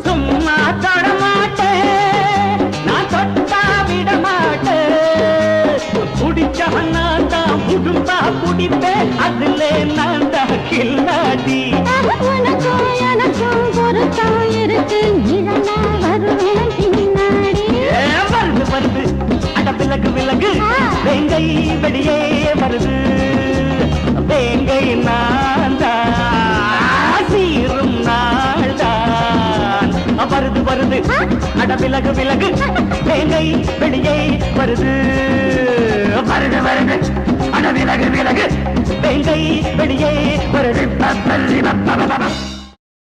சும்மா தொட மாட்டேன், நான் தொட்டா விட மாட்டேன். குடிச்சவன் நான் தான் புடும்பா குடிப்பேன், அதுல நான் தான் கில்லாடி. உனக்கும் எனக்கும் பொருத்தம் இருக்கு, நிழலா வருவேன் பின்னாடி. வருது வருது அட விலகு விலகு, வேங்கை வெளியே வருது. வேங்கை நான் தான், சீரும் நாள் தான். வருது வருது அட விலகு விலகு, வேங்கை வெளியே வருது. வருது வருது அட விலகு விலகு, வேங்கை வெளியே வருது.